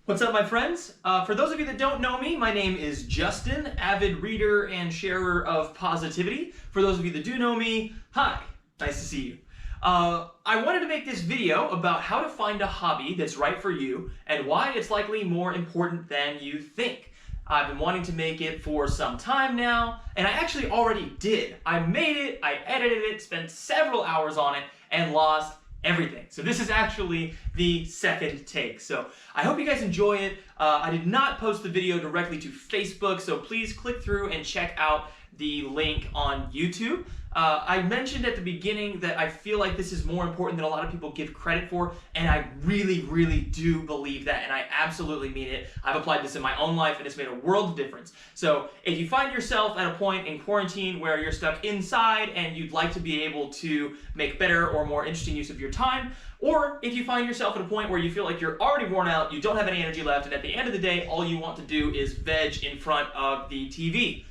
What's up, my friends? For those of you that don't know me, my name is Justin, avid reader and sharer of positivity. For those of you that do know me, hi, nice to see you. I wanted to make this video about how to find a hobby that's right for you and why it's likely more important than you think. I've been wanting to make it for some time now, and I actually already did. I made it, I edited it, spent several hours on it, and lost everything. So this is actually the second take. So I hope you guys enjoy it. I did not post the video directly to Facebook, so please click through and check out the link on YouTube. I mentioned at the beginning that I feel like this is more important than a lot of people give credit for, and I really do believe that, and I absolutely mean it. I've applied this in my own life, and it's made a world of difference. So if you find yourself at a point in quarantine where you're stuck inside and you'd like to be able to make better or more interesting use of your time, or if you find yourself at a point where you feel like you're already worn out, you don't have any energy left, and at the end of the day, all you want to do is veg in front of the TV.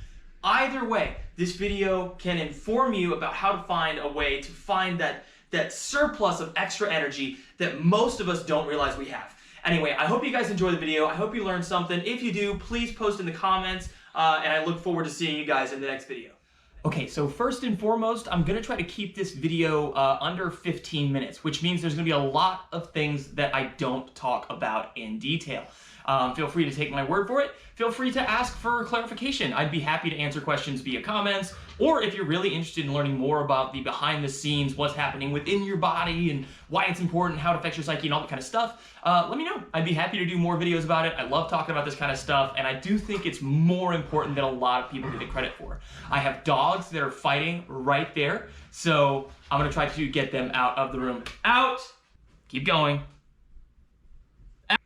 Either way, this video can inform you about how to find a way to find that surplus of extra energy that most of us don't realize we have. Anyway, I hope you guys enjoy the video. I hope you learned something. If you do, please post in the comments, and I look forward to seeing you guys in the next video. Okay, so first and foremost, I'm gonna try to keep this video under 15 minutes, which means there's gonna be a lot of things that I don't talk about in detail. Feel free to take my word for it. Feel free to ask for clarification. I'd be happy to answer questions via comments, or if you're really interested in learning more about the behind the scenes, what's happening within your body and why it's important, how it affects your psyche and all that kind of stuff, let me know. I'd be happy to do more videos about it. I love talking about this kind of stuff, and I do think it's more important than a lot of people give it credit for. I have dogs that are fighting right there, so I'm gonna try to get them out of the room. Out! Keep going. Out.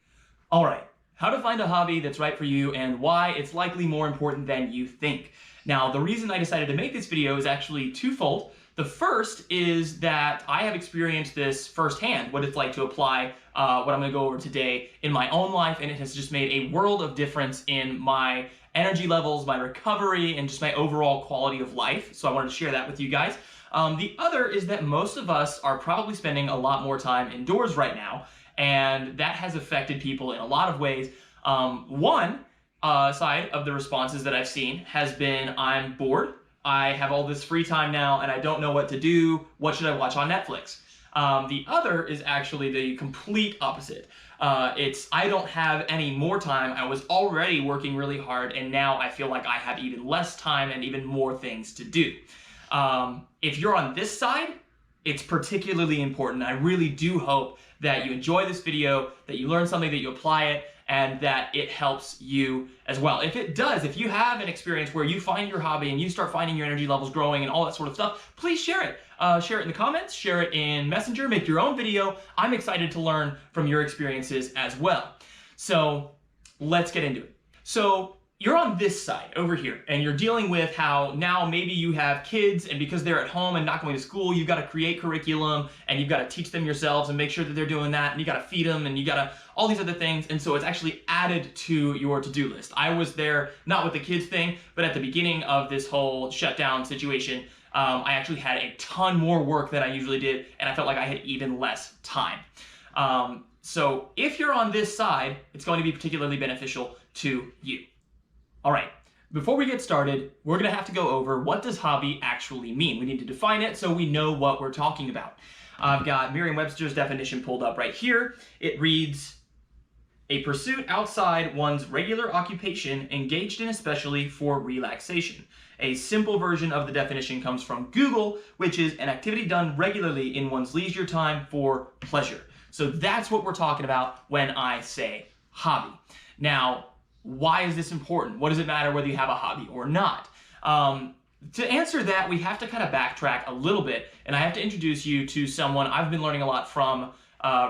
All right. How to find a hobby that's right for you and why it's likely more important than you think. Now, the reason I decided to make this video is actually twofold. The first is that I have experienced this firsthand, what it's like to apply what I'm gonna go over today in my own life, and it has just made a world of difference in my energy levels, my recovery, and just my overall quality of life. So I wanted to share that with you guys. The other is that most of us are probably spending a lot more time indoors right now, and that has affected people in a lot of ways. One side of the responses that I've seen has been, I'm bored, I have all this free time now, and I don't know what to do, what should I watch on Netflix? The other is actually the complete opposite. It's, I don't have any more time, I was already working really hard, and now I feel like I have even less time and even more things to do. If you're on this side, it's particularly important. I really do hope that you enjoy this video, that you learn something, that you apply it, and that it helps you as well. If it does, if you have an experience where you find your hobby and you start finding your energy levels growing and all that sort of stuff, please share it. Share it in the comments, share it in Messenger, make your own video. I'm excited to learn from your experiences as well. So let's get into it. So you're on this side over here, and you're dealing with how now maybe you have kids, and because they're at home and not going to school, you've got to create curriculum, and you've got to teach them yourselves and make sure that they're doing that, and you got to feed them, and you got to all these other things, and so it's actually added to your to-do list. I was there, not with the kids thing, but at the beginning of this whole shutdown situation, I actually had a ton more work than I usually did, and I felt like I had even less time. So if you're on this side, it's going to be particularly beneficial to you. All right, before we get started, we're gonna have to go over what does hobby actually mean. We need to define it so we know what we're talking about. I've got Merriam-Webster's definition pulled up right here. It reads, a pursuit outside one's regular occupation engaged in especially for relaxation. A simple version of the definition comes from Google, which is an activity done regularly in one's leisure time for pleasure. So that's what we're talking about when I say hobby. Now, why is this important? What does it matter whether you have a hobby or not? To answer that, we have to kind of backtrack a little bit, and I have to introduce you to someone I've been learning a lot from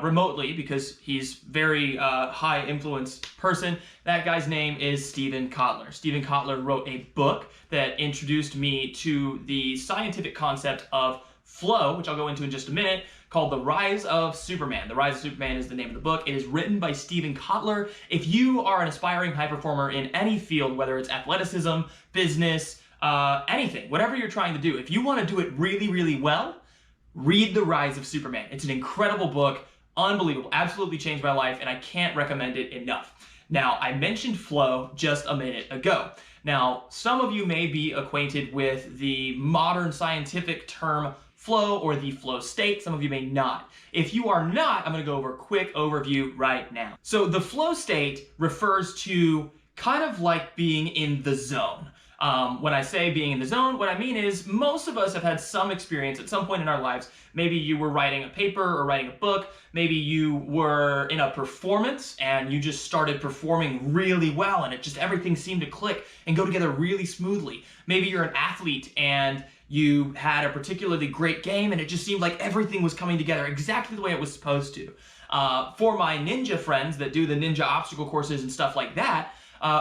remotely because he's very high influence person. That guy's name is Steven Kotler. Steven Kotler wrote a book that introduced me to the scientific concept of flow, which I'll go into in just a minute, called The Rise of Superman. The Rise of Superman is the name of the book. It is written by Steven Kotler. If you are an aspiring high performer in any field, whether it's athleticism, business, anything, whatever you're trying to do, if you want to do it really well, read The Rise of Superman. It's an incredible book. Unbelievable. Absolutely changed my life, and I can't recommend it enough. Now, I mentioned flow just a minute ago. Now, some of you may be acquainted with the modern scientific term flow or the flow state. Some of you may not. If you are not, I'm going to go over a quick overview right now. So the flow state refers to kind of like being in the zone. When I say being in the zone, what I mean is most of us have had some experience at some point in our lives. Maybe you were writing a paper or writing a book. Maybe you were in a performance and you just started performing really well and everything seemed to click and go together really smoothly. Maybe you're an athlete and you had a particularly great game and it just seemed like everything was coming together exactly the way it was supposed to. For my ninja friends that do the ninja obstacle courses and stuff like that,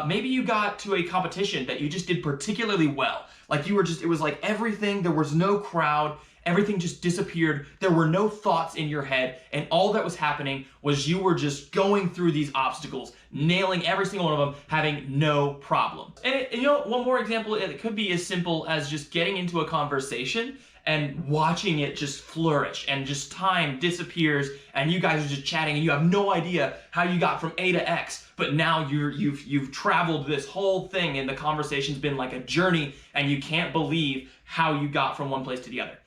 maybe you got to a competition that you just did particularly well. Like it was like everything, there was no crowd, everything just disappeared, there were no thoughts in your head, and all that was happening was you were just going through these obstacles, nailing every single one of them, having no problem. And you know, one more example, it could be as simple as just getting into a conversation and watching it just flourish and just time disappears and you guys are just chatting and you have no idea how you got from A to X, but now you've traveled this whole thing and the conversation's been like a journey and you can't believe how you got from one place to the other.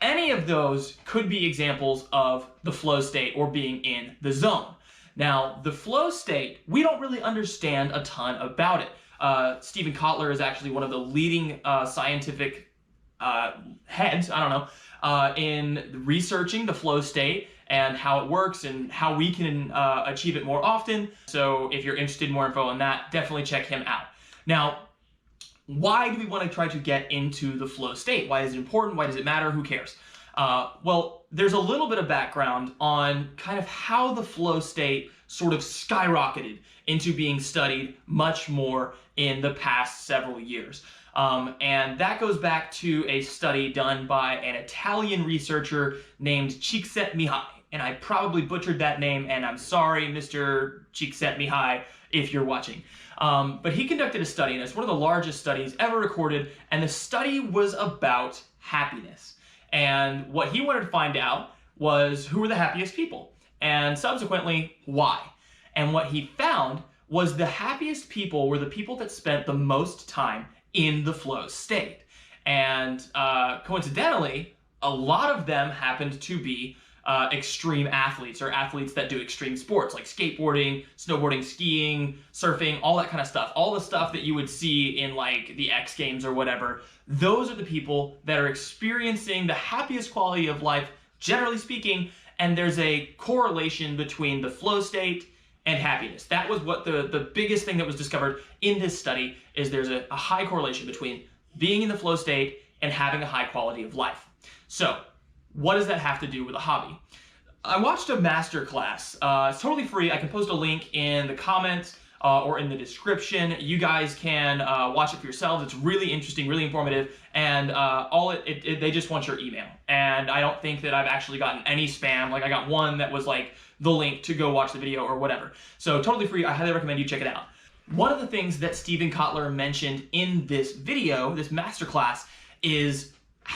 Any of those could be examples of the flow state or being in the zone. Now, the flow state, we don't really understand a ton about it. Steven Kotler is actually one of the leading scientific heads, in researching the flow state and how it works and how we can achieve it more often. So if you're interested in more info on that, definitely check him out. Now, why do we want to try to get into the flow state? Why is it important? Why does it matter? Who cares? Well, there's a little bit of background on kind of how the flow state sort of skyrocketed into being studied much more in the past several years. And that goes back to a study done by an Italian researcher named Csikszentmihalyi. And I probably butchered that name, and I'm sorry, Mr. Csikszentmihalyi, if you're watching. But he conducted a study, and it's one of the largest studies ever recorded, and the study was about happiness. And what he wanted to find out was who were the happiest people, and subsequently, why. And what he found was the happiest people were the people that spent the most time in the flow state. And coincidentally, a lot of them happened to be extreme athletes or athletes that do extreme sports like skateboarding, snowboarding, skiing, surfing, all that kind of stuff. All the stuff that you would see in like the X Games or whatever. Those are the people that are experiencing the happiest quality of life, generally speaking, and there's a correlation between the flow state and happiness. That was what the biggest thing that was discovered in this study is there's a high correlation between being in the flow state and having a high quality of life. So, what does that have to do with a hobby? I watched a Masterclass. It's totally free. I can post a link in the comments or in the description. You guys can watch it for yourselves. It's really interesting, really informative, and they just want your email. And I don't think that I've actually gotten any spam. Like I got one that was like the link to go watch the video or whatever. So totally free. I highly recommend you check it out. One of the things that Steven Kotler mentioned in this video, this Masterclass, is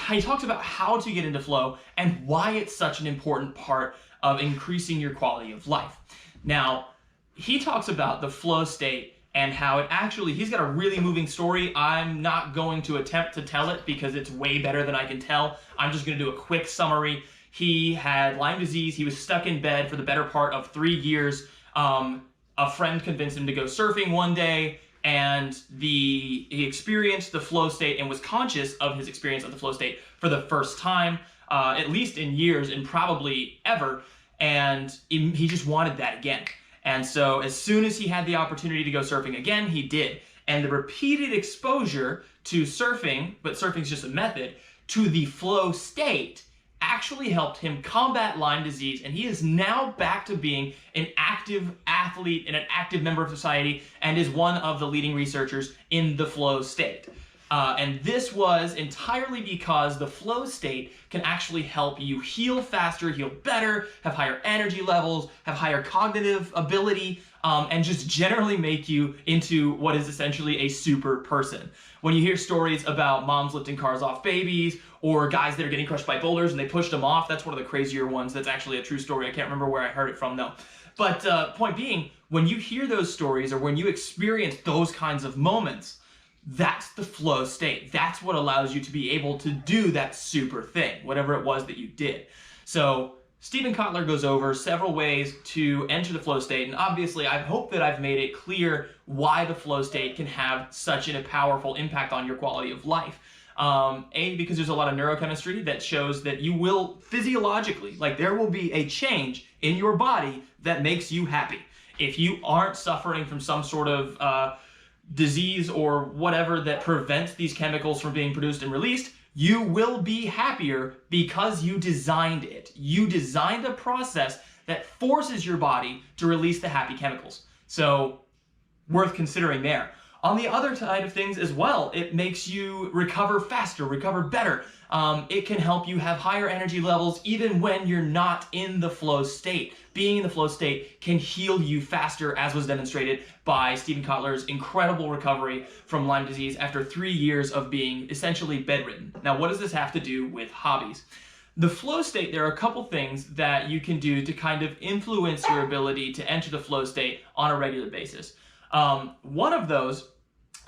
he talks about how to get into flow and why it's such an important part of increasing your quality of life. Now, he talks about the flow state and how it actually, he's got a really moving story. I'm not going to attempt to tell it because it's way better than I can tell. I'm just going to do a quick summary. He had Lyme disease. He was stuck in bed for the better part of 3 years. A friend convinced him to go surfing one day, and he experienced the flow state and was conscious of his experience of the flow state for the first time, at least in years and probably ever, and he just wanted that again. And so as soon as he had the opportunity to go surfing again, he did. And the repeated exposure to surfing, but surfing's just a method, to the flow state actually helped him combat Lyme disease, and he is now back to being an active athlete and an active member of society and is one of the leading researchers in the flow state. And this was entirely because the flow state can actually help you heal faster, heal better, have higher energy levels, have higher cognitive ability, and just generally make you into what is essentially a super person. When you hear stories about moms lifting cars off babies, or guys that are getting crushed by boulders and they pushed them off, that's one of the crazier ones. That's actually a true story. I can't remember where I heard it from though. But point being, when you hear those stories or when you experience those kinds of moments, that's the flow state. That's what allows you to be able to do that super thing, whatever it was that you did. So Steven Kotler goes over several ways to enter the flow state, and obviously I hope that I've made it clear why the flow state can have such a powerful impact on your quality of life. Because there's a lot of neurochemistry that shows that you will physiologically, like there will be a change in your body that makes you happy. If you aren't suffering from some sort of disease or whatever that prevents these chemicals from being produced and released, you will be happier because you designed it. You designed a process that forces your body to release the happy chemicals. So, worth considering there. On the other side of things as well, it makes you recover faster, recover better. It can help you have higher energy levels even when you're not in the flow state. Being in the flow state can heal you faster, as was demonstrated by Steven Kotler's incredible recovery from Lyme disease after 3 years of being essentially bedridden. Now, what does this have to do with hobbies? The flow state, there are a couple things that you can do to kind of influence your ability to enter the flow state on a regular basis. One of those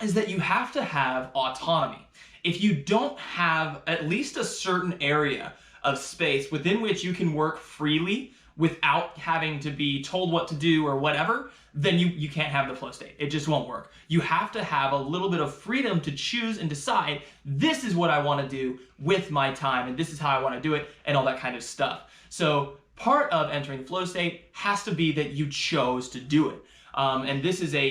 is that you have to have autonomy. If you don't have at least a certain area of space within which you can work freely without having to be told what to do or whatever, then you can't have the flow state. It just won't work. You have to have a little bit of freedom to choose and decide, this is what I want to do with my time, and this is how I want to do it, and all that kind of stuff. So part of entering the flow state has to be that you chose to do it. And this is a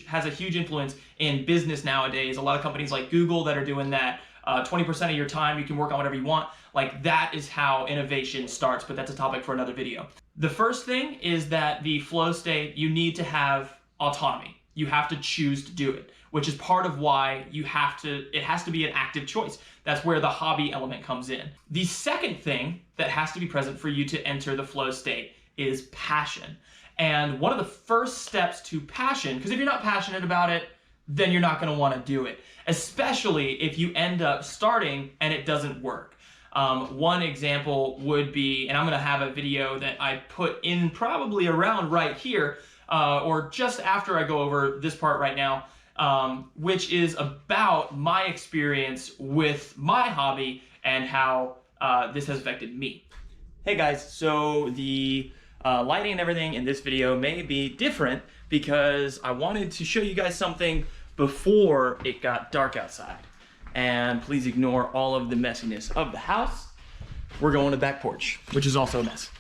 has a huge influence in business nowadays. A lot of companies like Google that are doing that, 20% of your time you can work on whatever you want. Like, that is how innovation starts, but that's a topic for another video. The first thing is that the flow state, you need to have autonomy. You have to choose to do it, which is part of why it has to be an active choice. That's where the hobby element comes in. The second thing that has to be present for you to enter the flow state is passion. And one of the first steps to passion, because if you're not passionate about it, then you're not going to want to do it, especially if you end up starting and it doesn't work. One example would be, and I'm going to have a video that I put in probably around right here, or just after I go over this part right now, which is about my experience with my hobby and how this has affected me. Hey guys, so the lighting and everything in this video may be different because I wanted to show you guys something before it got dark outside. And please ignore all of the messiness of the house. We're going to the back porch, which is also a mess.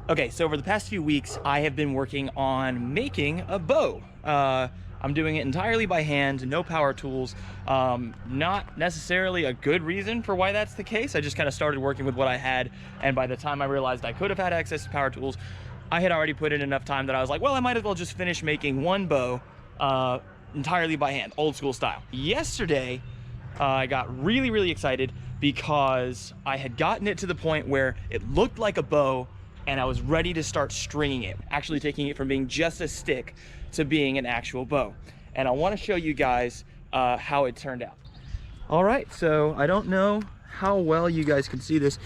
Okay, so over the past few weeks, I have been working on making a bow. I'm doing it entirely by hand, no power tools. Not necessarily a good reason for why that's the case. I just kind of started working with what I had, and by the time I realized I could have had access to power tools, I had already put in enough time that I was like, well, I might as well just finish making one bow entirely by hand, old school style. Yesterday, I got really excited because I had gotten it to the point where it looked like a bow and I was ready to start stringing it, actually taking it from being just a stick to being an actual bow. And I want to show you guys how it turned out. All right, so I don't know how well you guys can see this,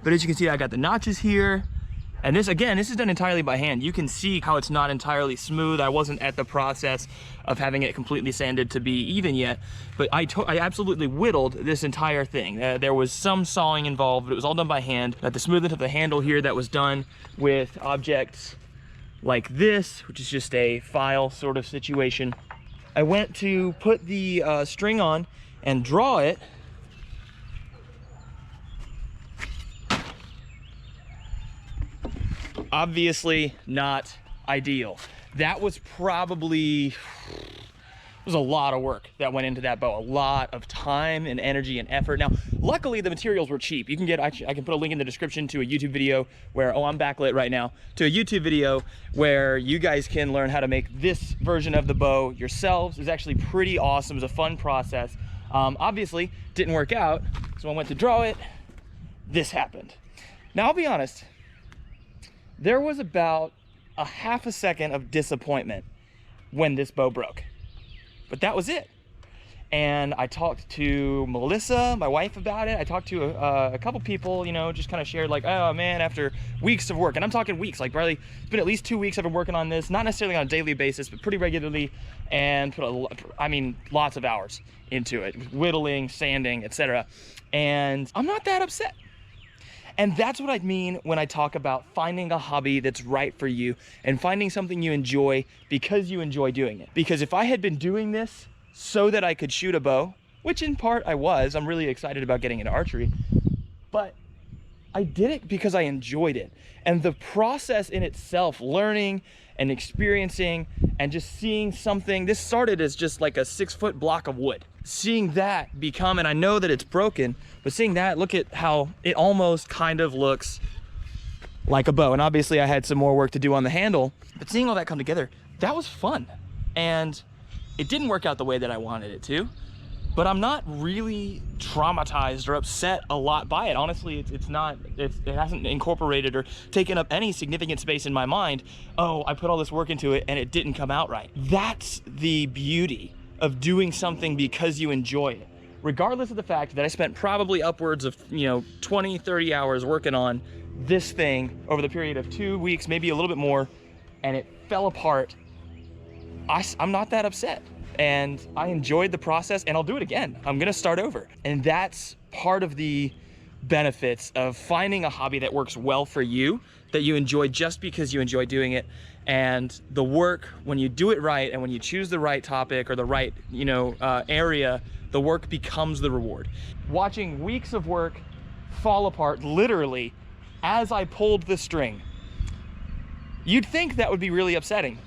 but as you can see, I got the notches here. And this, again, this is done entirely by hand. You can see how it's not entirely smooth. I wasn't at the process of having it completely sanded to be even yet, but I absolutely whittled this entire thing. There was some sawing involved, but it was all done by hand. Got the smoothness of the handle here that was done with objects like this, which is just a file sort of situation. I went to put the string on and draw it. Obviously not ideal. That was probably There's a lot of work that went into that bow, a lot of time and energy and effort. Now, luckily the materials were cheap. You can get, I can put a link in the description to a YouTube video where, oh, I'm backlit right now, to a YouTube video where you guys can learn how to make this version of the bow yourselves. It's actually pretty awesome. It's a fun process. Obviously, didn't work out, so when I went to draw it, this happened. Now, I'll be honest, there was about a half a second of disappointment when this bow broke. But that was it. And I talked to Melissa, my wife, about it. I talked to a couple people, you know, just kind of shared like, oh man, after weeks of work, and I'm talking weeks, like probably it's been at least 2 weeks I've been working on this, not necessarily on a daily basis, but pretty regularly, and put lots of hours into it, whittling, sanding, etc. And I'm not that upset. And that's what I mean when I talk about finding a hobby that's right for you and finding something you enjoy because you enjoy doing it. Because if I had been doing this so that I could shoot a bow, which in part I was, I'm really excited about getting into archery, but I did it because I enjoyed it. And the process in itself, learning and experiencing and just seeing something, this started as just like a 6-foot block of wood. Seeing that become, and I know that it's broken, but seeing that, look at how it almost kind of looks like a bow. And obviously I had some more work to do on the handle, but seeing all that come together, that was fun. And it didn't work out the way that I wanted it to, but I'm not really traumatized or upset a lot by it. Honestly, it hasn't incorporated or taken up any significant space in my mind. Oh, I put all this work into it and it didn't come out right. That's the beauty of doing something because you enjoy it. Regardless of the fact that I spent probably upwards of 20, 30 hours working on this thing over the period of 2 weeks, maybe a little bit more, and it fell apart, I'm not that upset. And I enjoyed the process, and I'll do it again. I'm gonna start over. And that's part of the benefits of finding a hobby that works well for you, that you enjoy just because you enjoy doing it. And the work, when you do it right and when you choose the right topic or the right area, the work becomes the reward. Watching weeks of work fall apart literally as I pulled the string, you'd think that would be really upsetting,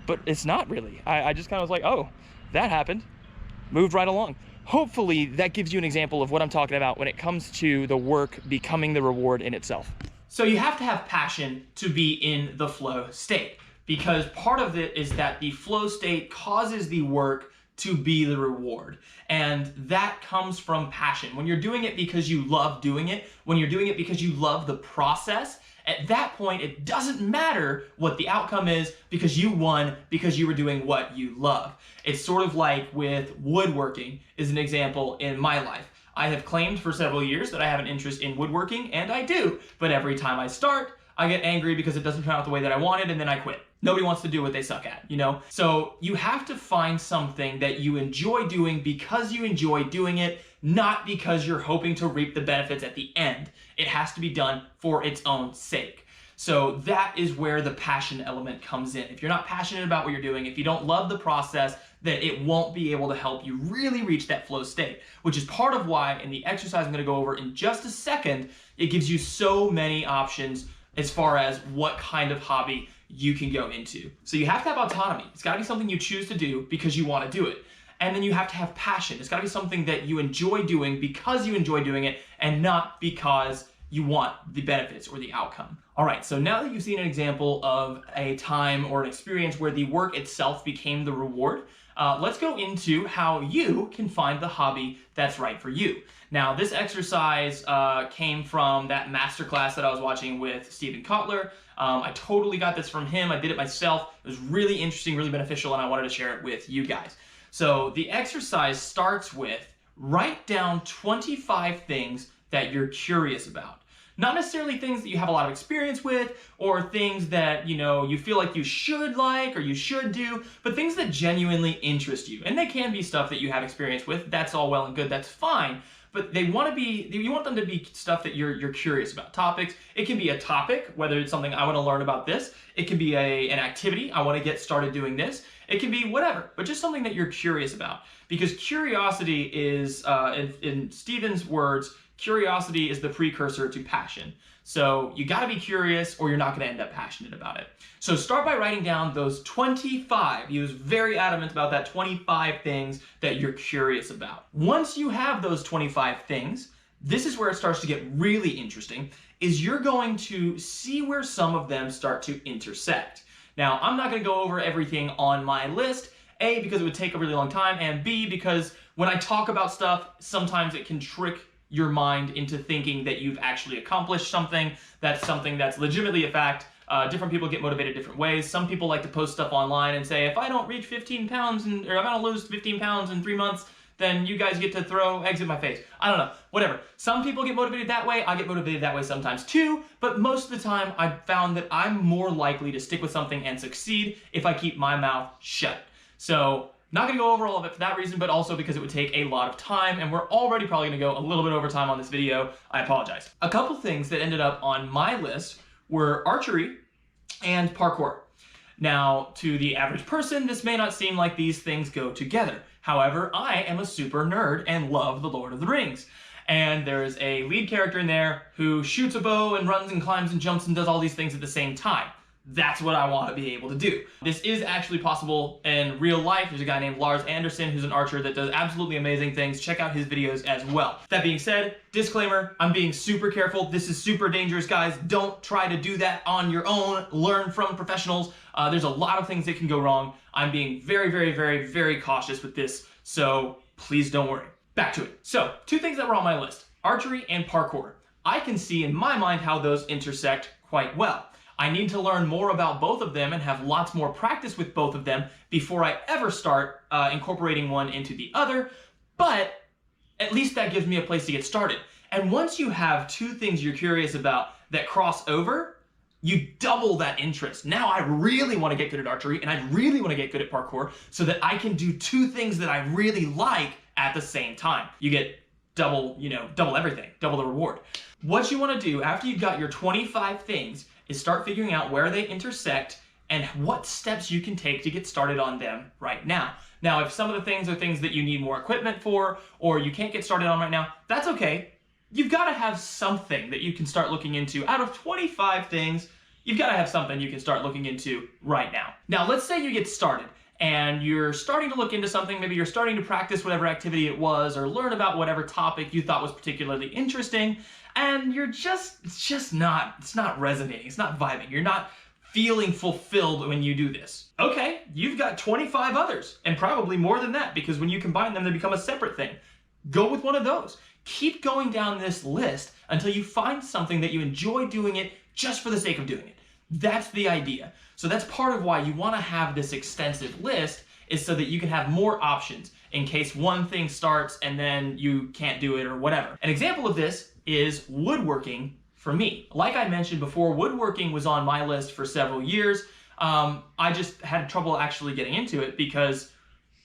but it's not really. I just kind of was like, oh, that happened, moved right along. Hopefully that gives you an example of what I'm talking about when it comes to the work becoming the reward in itself. So you have to have passion to be in the flow state, because part of it is that the flow state causes the work to be the reward. And that comes from passion. When you're doing it because you love doing it, when you're doing it because you love the process, at that point, it doesn't matter what the outcome is because you won because you were doing what you love. It's sort of like with woodworking is an example in my life. I have claimed for several years that I have an interest in woodworking, and I do, but every time I start, I get angry because it doesn't turn out the way that I wanted, and then I quit. Nobody wants to do what they suck at, So you have to find something that you enjoy doing because you enjoy doing it, not because you're hoping to reap the benefits at the end. It has to be done for its own sake. So that is where the passion element comes in. If you're not passionate about what you're doing, if you don't love the process, then it won't be able to help you really reach that flow state, which is part of why in the exercise I'm gonna go over in just a second, it gives you so many options as far as what kind of hobby you can go into. So you have to have autonomy. It's gotta be something you choose to do because you wanna do it. And then you have to have passion. It's gotta be something that you enjoy doing because you enjoy doing it and not because you want the benefits or the outcome. All right, so now that you've seen an example of a time or an experience where the work itself became the reward, let's go into how you can find the hobby that's right for you. Now, this exercise came from that masterclass that I was watching with Steven Kotler. I totally got this from him. I did it myself. It was really interesting, really beneficial, and I wanted to share it with you guys. So the exercise starts with write down 25 things that you're curious about. Not necessarily things that you have a lot of experience with or things that you feel like you should like or you should do, but things that genuinely interest you. And they can be stuff that you have experience with. That's all well and good. That's fine. But you want them to be stuff that you're curious about. Topics. It can be a topic, whether it's something I want to learn about this. It can be an activity. I want to get started doing this. It can be whatever, but just something that you're curious about. Because curiosity is, in Steven's words, curiosity is the precursor to passion. So you gotta be curious or you're not gonna end up passionate about it. So start by writing down those 25, he was very adamant about that, 25 things that you're curious about. Once you have those 25 things, this is where it starts to get really interesting, is you're going to see where some of them start to intersect. Now, I'm not gonna go over everything on my list, A, because it would take a really long time, and B, because when I talk about stuff, sometimes it can trick your mind into thinking that you've actually accomplished something that's legitimately a fact. Different people get motivated different ways. Some people like to post stuff online and say, if I don't reach 15 pounds, or if I don't lose 15 pounds in 3 months, then you guys get to throw eggs at my face. I don't know, whatever. Some people get motivated that way. I get motivated that way sometimes too, but most of the time I've found that I'm more likely to stick with something and succeed if I keep my mouth shut. So, not gonna go over all of it for that reason, but also because it would take a lot of time, and we're already probably gonna go a little bit over time on this video. I apologize. A couple things that ended up on my list were archery and parkour. Now, to the average person, this may not seem like these things go together. However, I am a super nerd and love the Lord of the Rings. And there's a lead character in there who shoots a bow and runs and climbs and jumps and does all these things at the same time. That's what I want to be able to do. This is actually possible in real life. There's a guy named Lars Anderson who's an archer that does absolutely amazing things. Check out his videos as well. That being said, disclaimer, I'm being super careful. This is super dangerous, guys. Don't try to do that on your own. Learn from professionals. There's a lot of things that can go wrong. I'm being very, very, very, very cautious with this, so please don't worry. Back to it. So, 2 things that were on my list, archery and parkour. I can see in my mind how those intersect quite well. I need to learn more about both of them and have lots more practice with both of them before I ever start incorporating one into the other, but at least that gives me a place to get started. And once you have 2 things you're curious about that cross over, you double that interest. Now I really want to get good at archery and I really want to get good at parkour so that I can do 2 things that I really like at the same time. You get double everything, double the reward. What you want to do after you've got your 25 things is start figuring out where they intersect and what steps you can take to get started on them right now. Now, if some of the things are things that you need more equipment for, or you can't get started on right now, that's okay. You've got to have something that you can start looking into. Out of 25 things, you've got to have something you can start looking into right now. Now, let's say you get started and you're starting to look into something, maybe you're starting to practice whatever activity it was or learn about whatever topic you thought was particularly interesting, and it's not resonating, it's not vibing, you're not feeling fulfilled when you do this. Okay, you've got 25 others, and probably more than that, because when you combine them, they become a separate thing. Go with one of those. Keep going down this list until you find something that you enjoy doing it just for the sake of doing it. That's the idea. So that's part of why you want to have this extensive list, is so that you can have more options in case one thing starts and then you can't do it or whatever. An example of this is woodworking for me. Like I mentioned before, woodworking was on my list for several years. I just had trouble actually getting into it because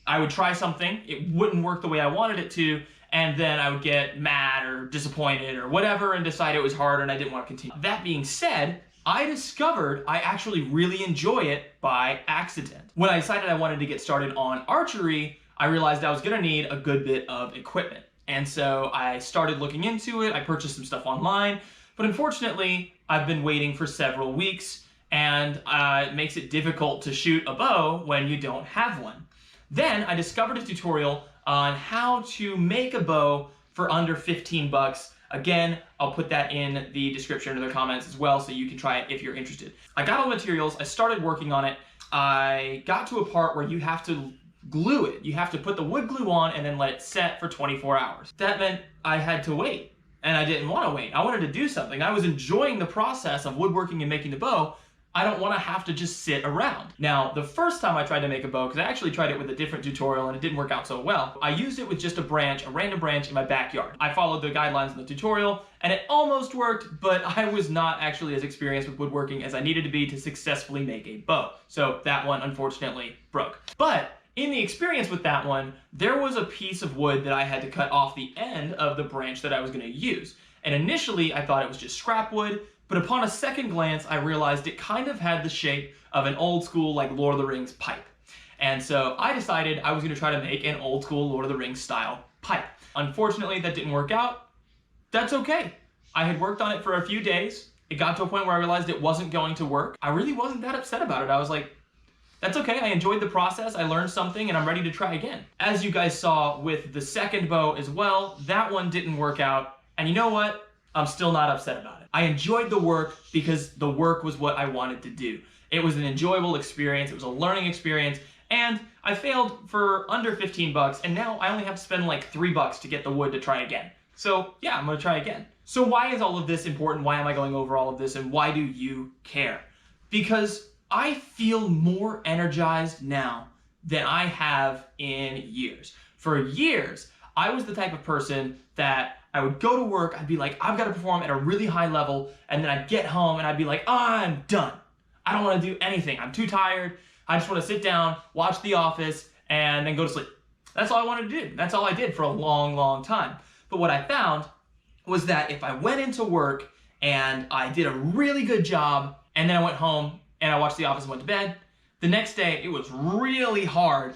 I would try something, it wouldn't work the way I wanted it to, and then I would get mad or disappointed or whatever and decide it was hard and I didn't want to continue. That being said, I discovered I actually really enjoy it by accident. When I decided I wanted to get started on archery, I realized I was gonna need a good bit of equipment. And so I started looking into it, I purchased some stuff online, but unfortunately, I've been waiting for several weeks, and it makes it difficult to shoot a bow when you don't have one. Then I discovered a tutorial on how to make a bow for under 15 bucks. Again, I'll put that in the description or the comments as well so you can try it if you're interested. I got all the materials, I started working on it. I got to a part where you have to glue it. You have to put the wood glue on and then let it set for 24 hours. That meant I had to wait, and I didn't want to wait. I wanted to do something. I was enjoying the process of woodworking and making the bow. I don't want to have to just sit around. Now, the first time I tried to make a bow, because I actually tried it with a different tutorial and it didn't work out so well, I used it with just a random branch in my backyard. I followed the guidelines in the tutorial and it almost worked, but I was not actually as experienced with woodworking as I needed to be to successfully make a bow. So that one unfortunately broke. But in the experience with that one, there was a piece of wood that I had to cut off the end of the branch that I was going to use. And initially I thought it was just scrap wood, but upon a second glance, I realized it kind of had the shape of an old school, like, Lord of the Rings pipe. And so I decided I was going to try to make an old school Lord of the Rings style pipe. Unfortunately, that didn't work out. That's okay. I had worked on it for a few days. It got to a point where I realized it wasn't going to work. I really wasn't that upset about it. I was like, that's okay, I enjoyed the process, I learned something, and I'm ready to try again. As you guys saw with the second bow as well, that one didn't work out, and you know what? I'm still not upset about it. I enjoyed the work because the work was what I wanted to do. It was an enjoyable experience, it was a learning experience, and I failed for under 15 bucks, and now I only have to spend like 3 bucks to get the wood to try again. So yeah, I'm gonna try again. So why is all of this important? Why am I going over all of this, and why do you care? Because I feel more energized now than I have in years. For years, I was the type of person that I would go to work, I'd be like, I've got to perform at a really high level, and then I'd get home and I'd be like, I'm done. I don't want to do anything. I'm too tired. I just want to sit down, watch The Office, and then go to sleep. That's all I wanted to do. That's all I did for a long, long time. But what I found was that if I went into work and I did a really good job, and then I went home and I watched The Office and went to bed, the next day it was really hard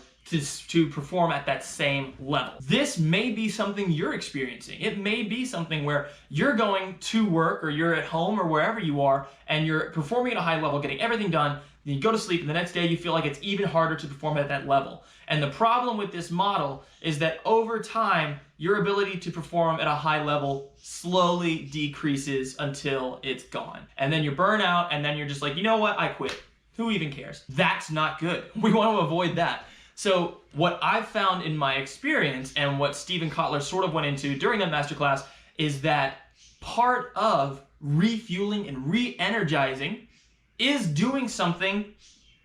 to perform at that same level. This may be something you're experiencing. It may be something where you're going to work or you're at home or wherever you are and you're performing at a high level, getting everything done, then you go to sleep and the next day you feel like it's even harder to perform at that level. And the problem with this model is that over time, your ability to perform at a high level slowly decreases until it's gone. And then you burn out and then you're just like, you know what, I quit. Who even cares? That's not good. We want to avoid that. So what I've found in my experience and what Steven Kotler sort of went into during that masterclass is that part of refueling and re-energizing is doing something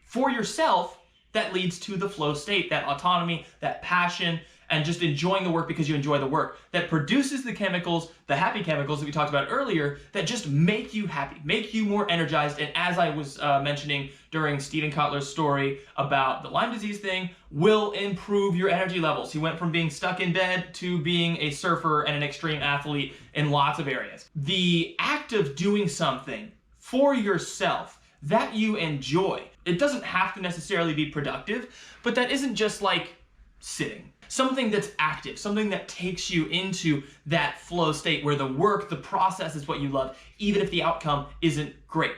for yourself that leads to the flow state, that autonomy, that passion, and just enjoying the work because you enjoy the work, that produces the chemicals, the happy chemicals that we talked about earlier, that just make you happy, make you more energized. And as I was mentioning during Steven Kotler's story about the Lyme disease thing, will improve your energy levels. He went from being stuck in bed to being a surfer and an extreme athlete in lots of areas. The act of doing something for yourself that you enjoy, it doesn't have to necessarily be productive, but that isn't just like sitting. Something that's active, something that takes you into that flow state where the work, the process is what you love, even if the outcome isn't great.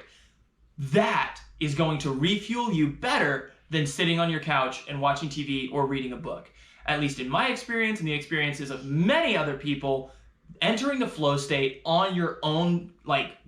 That is going to refuel you better than sitting on your couch and watching TV or reading a book. At least in my experience and the experiences of many other people, entering the flow state on your own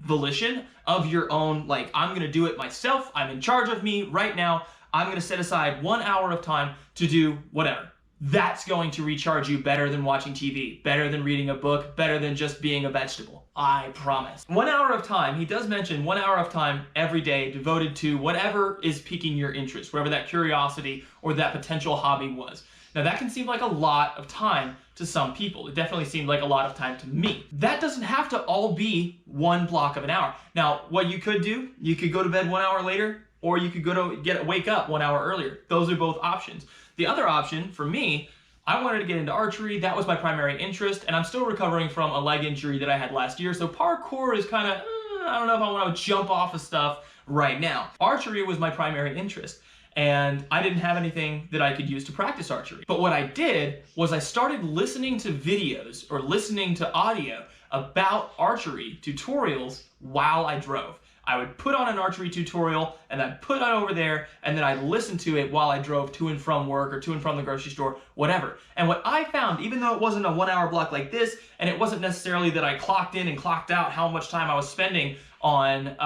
volition, of your own I'm gonna do it myself, I'm in charge of me right now, I'm gonna set aside 1 hour of time to do whatever. That's going to recharge you better than watching TV, better than reading a book, better than just being a vegetable. I promise. 1 hour of time, he does mention 1 hour of time every day devoted to whatever is piquing your interest, whatever that curiosity or that potential hobby was. Now that can seem like a lot of time to some people. It definitely seemed like a lot of time to me. That doesn't have to all be one block of an hour. Now, what you could do, you could go to bed 1 hour later, or you could go to wake up 1 hour earlier. Those are both options. The other option for me, I wanted to get into archery. That was my primary interest, and I'm still recovering from a leg injury that I had last year. So parkour is kind of, I don't know if I want to jump off of stuff right now. Archery was my primary interest, and I didn't have anything that I could use to practice archery. But what I did was I started listening to videos or listening to audio about archery tutorials while I drove. I would put on an archery tutorial and I'd put it over there and then I'd listen to it while I drove to and from work or to and from the grocery store, whatever. And what I found, even though it wasn't a 1 hour block like this, and it wasn't necessarily that I clocked in and clocked out how much time I was spending on,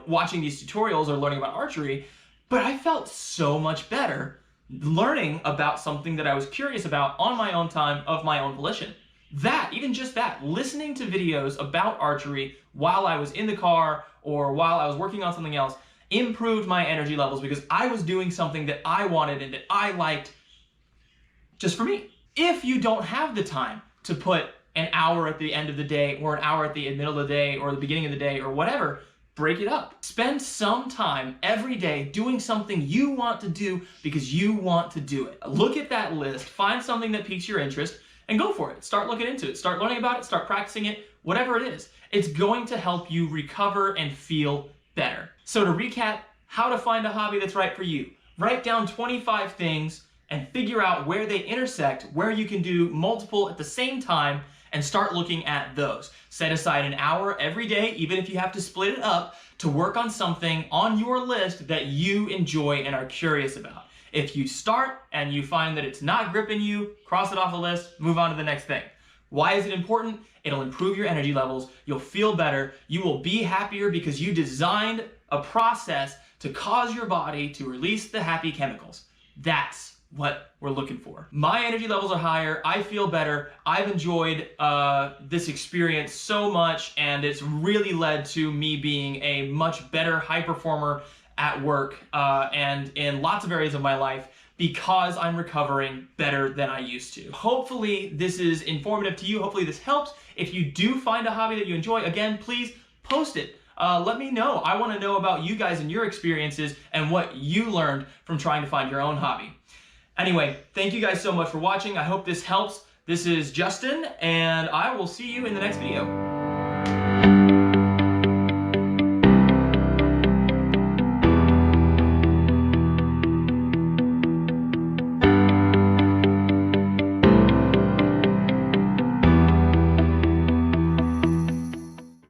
watching these tutorials or learning about archery, but I felt so much better learning about something that I was curious about on my own time of my own volition. Even just that, listening to videos about archery while I was in the car or while I was working on something else improved my energy levels because I was doing something that I wanted and that I liked just for me. If you don't have the time to put an hour at the end of the day or an hour at the middle of the day or the beginning of the day or whatever, break it up. Spend some time every day doing something you want to do because you want to do it. Look at that list, find something that piques your interest, and go for it. Start looking into it. Start learning about it. Start practicing it. Whatever it is. It's going to help you recover and feel better. So to recap, how to find a hobby that's right for you. Write down 25 things and figure out where they intersect, where you can do multiple at the same time, and start looking at those. Set aside an hour every day, even if you have to split it up, to work on something on your list that you enjoy and are curious about. If you start and you find that it's not gripping you, cross it off the list, move on to the next thing. Why is it important? It'll improve your energy levels, you'll feel better, you will be happier because you designed a process to cause your body to release the happy chemicals. That's what we're looking for. My energy levels are higher, I feel better, I've enjoyed this experience so much, and it's really led to me being a much better high performer at work and in lots of areas of my life because I'm recovering better than I used to. Hopefully this is informative to you, hopefully this helps. If you do find a hobby that you enjoy, again, please post it. Let me know. I want to know about you guys and your experiences and what you learned from trying to find your own hobby. Anyway, thank you guys so much for watching. I hope this helps. This is Justin, and I will see you in the next video.